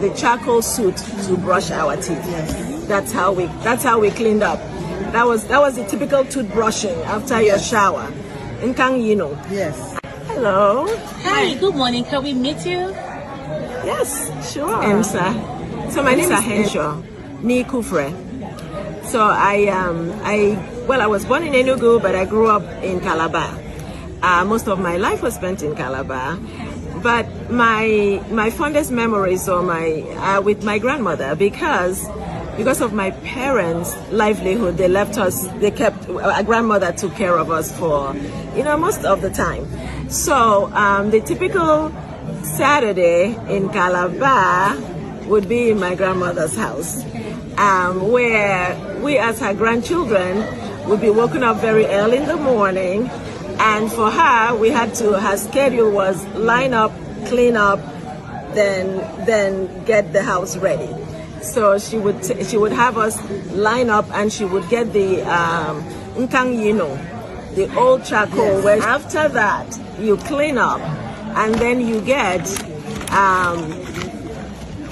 the charcoal soot to brush our teeth. Yes. That's how we cleaned up. That was the typical toothbrushing after your shower. In Kang, you know. Yes. Hello. Hi, good morning. Can we meet you? Yes, sure. So my name is Henshaw Ni Kufre. So I was born in Enugu, but I grew up in Calabar. Most of my life was spent in Calabar. But my fondest memories are with my grandmother because of my parents' livelihood. They kept, our grandmother took care of us for, most of the time. So the typical Saturday in Calabar would be in my grandmother's house, where we as her grandchildren would be woken up very early in the morning. And for her, her schedule was line up, clean up, then get the house ready. So she would have us line up, and she would get the nkang the old charcoal. Yes. Where after that you clean up, and then you get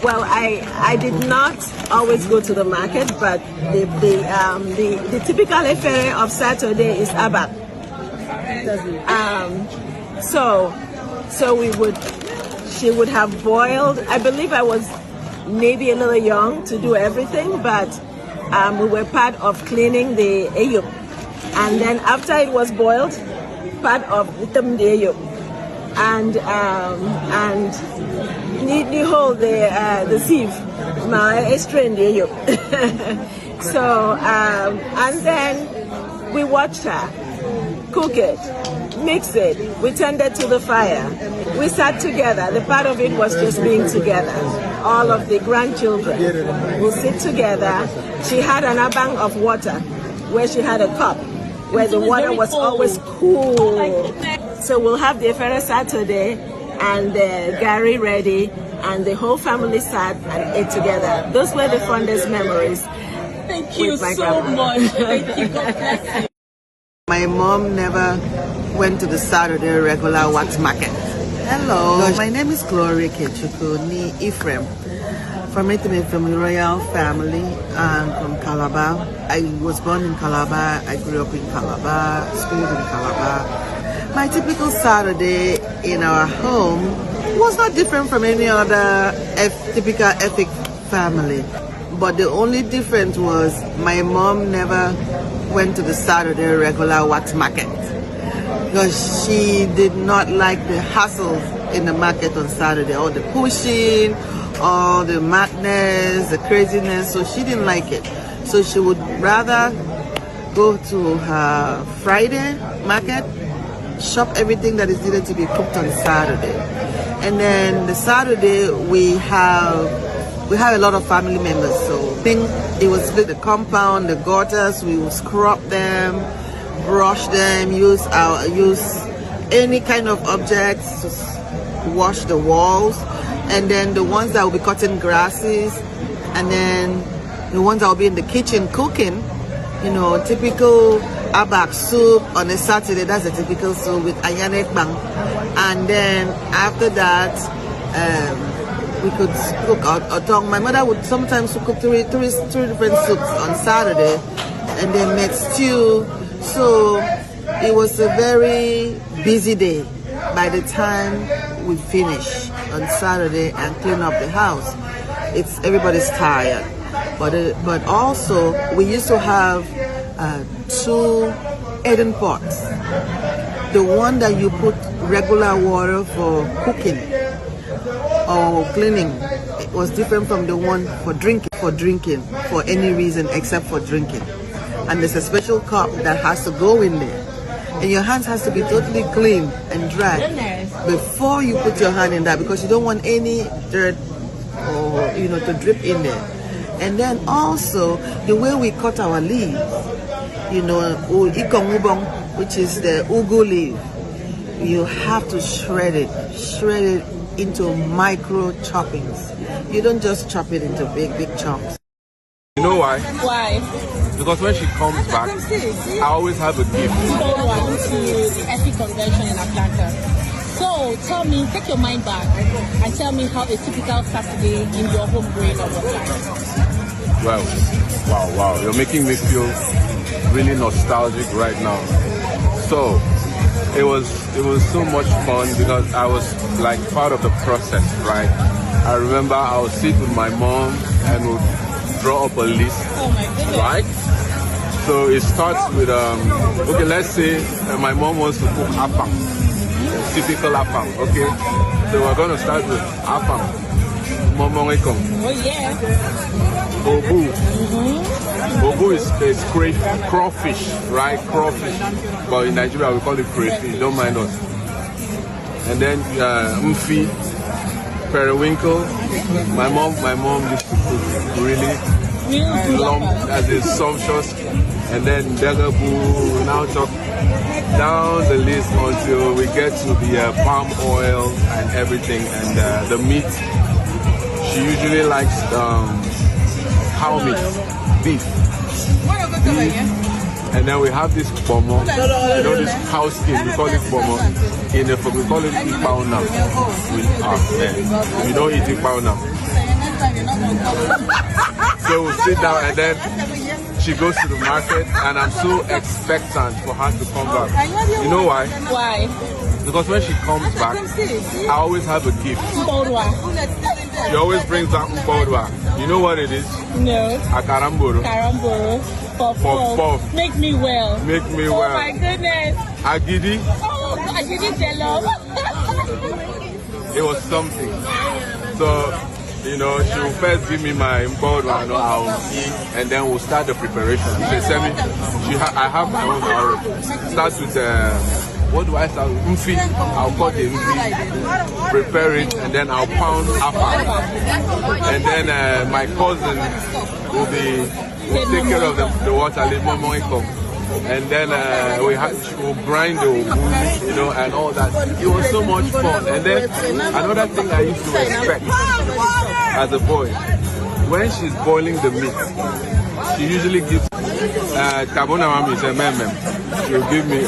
I did not always go to the market, but the typical efere of Saturday is abak. She would have boiled. I believe I was maybe a little young to do everything, but we were part of cleaning the eyup, and then after it was boiled, part of the eyup, and the whole the sieve, my strain the eyup. So and then we watched her cook it, mix it, we tended to the fire, we sat together. The part of it was just being together. All of the grandchildren will sit together. She had an abang of water where she had a cup where the water was always cool. So we'll have the Efere Saturday and the Gary ready, and the whole family sat and ate together. Those were the fondest memories. Thank you so much. Thank you. God bless you. My mom never went to the Saturday regular wax market. Hello, my name is Gloria Kechuku Ni Ephraim from Ikpeme, from the royal family, and from Calabar. I was born in Calabar, I grew up in Calabar, schooled in Calabar. My typical Saturday in our home was not different from any other typical Efik family. But the only difference was my mom never went to the Saturday regular wax market because she did not like the hassle in the market on Saturday, all the pushing, all the madness, the craziness. So she didn't like it. So she would rather go to her Friday market, shop everything that is needed to be cooked on Saturday. And then the Saturday we have a lot of family members, so I think it was split the compound, the gutters, we will scrub them, brush them, use any kind of objects to wash the walls, and then the ones that will be cutting grasses, and then the ones that will be in the kitchen cooking, typical abak soup on a Saturday. That's a typical soup with ayanek bang, and then after that we could cook otong. My mother would sometimes cook three different soups on Saturday, and then make stew. So it was a very busy day by the time we finish on Saturday and clean up the house. Everybody's tired, but also we used to have 2 earthen pots. The one that you put regular water for cooking or cleaning, it was different from the one for drinking for any reason except for drinking. And there's a special cup that has to go in there, and your hands has to be totally clean and dry before you put your hand in that, because you don't want any dirt or to drip in there. And then also the way we cut our leaves, which is the ugu leaf, you have to shred it into micro choppings. You don't just chop it into big chunks. You know why? Why? Because when she comes back, I always have a gift. Welcome to the Efik convention in Atlanta. So tell me, take your mind back and tell me how a typical Saturday in your home growing up was like. Well, wow. You're making me feel really nostalgic right now. So it was so much fun because I was like part of the process, right? I remember I would sit with my mom and would draw up a list, Oh my goodness. right? So it starts with okay, let's say my mom wants to cook apam, typical apam, okay? So we're gonna start with apam, momongekong, Oh yeah. obu. Obu is crawfish, right? Crawfish, but in Nigeria we call it crayfish. Don't mind us. And then mfi, periwinkle. My mom used to cook really long, as in sumptuous. And then Dagabu, now talk down the list until we get to the palm oil and everything. And the meat, she usually likes cow meat, beef. And then we have this pomo, you know, this cow skin, we call it pomo. In the we call it Ikpeme. We don't eat Ikpeme. So we sit down and then she goes to the market and I'm so expectant for her to come back. You know why? Why? Because when she comes back, I always have a gift. Mbodwa. She always brings out Mbodwa. You know what it is? No. Akaramboro. Karamboro. Puff. Make me well. Make me Oh well. my goodness. Agidi. Oh, I didn't tell them. It was something. So, you know, she will first give me my Mbodwa, you know, I'll eat, and then we'll start the preparation. She send me, I have my own, I'll start with, what do I start with? Mfi. I'll cut the mfi, prepare it, and then I'll pound apple. And then my cousin will take care of the water, and then we'll grind the obu, you know, and all that. It was so much fun. And then another thing I used to expect as a boy, when she's boiling the meat, she usually gives Tabona mami is a meme. She'll give me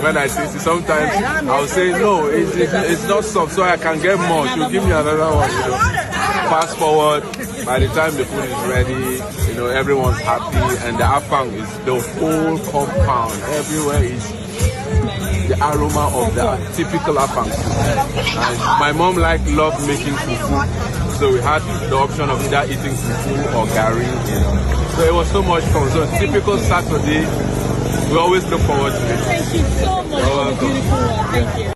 when I taste it, sometimes I'll say no, it's not soft, so I can get more. She'll give me another one, you know. Fast forward, by the time the food is ready, you know, everyone's happy, and the afang is the whole compound. Everywhere is the aroma of the typical afang. And my mom loved making fufu, so we had the option of either eating fufu or gari, you know. So it was so much fun. So typical Saturday, we always look forward to it. Thank you so much for the beautiful one. Thank you.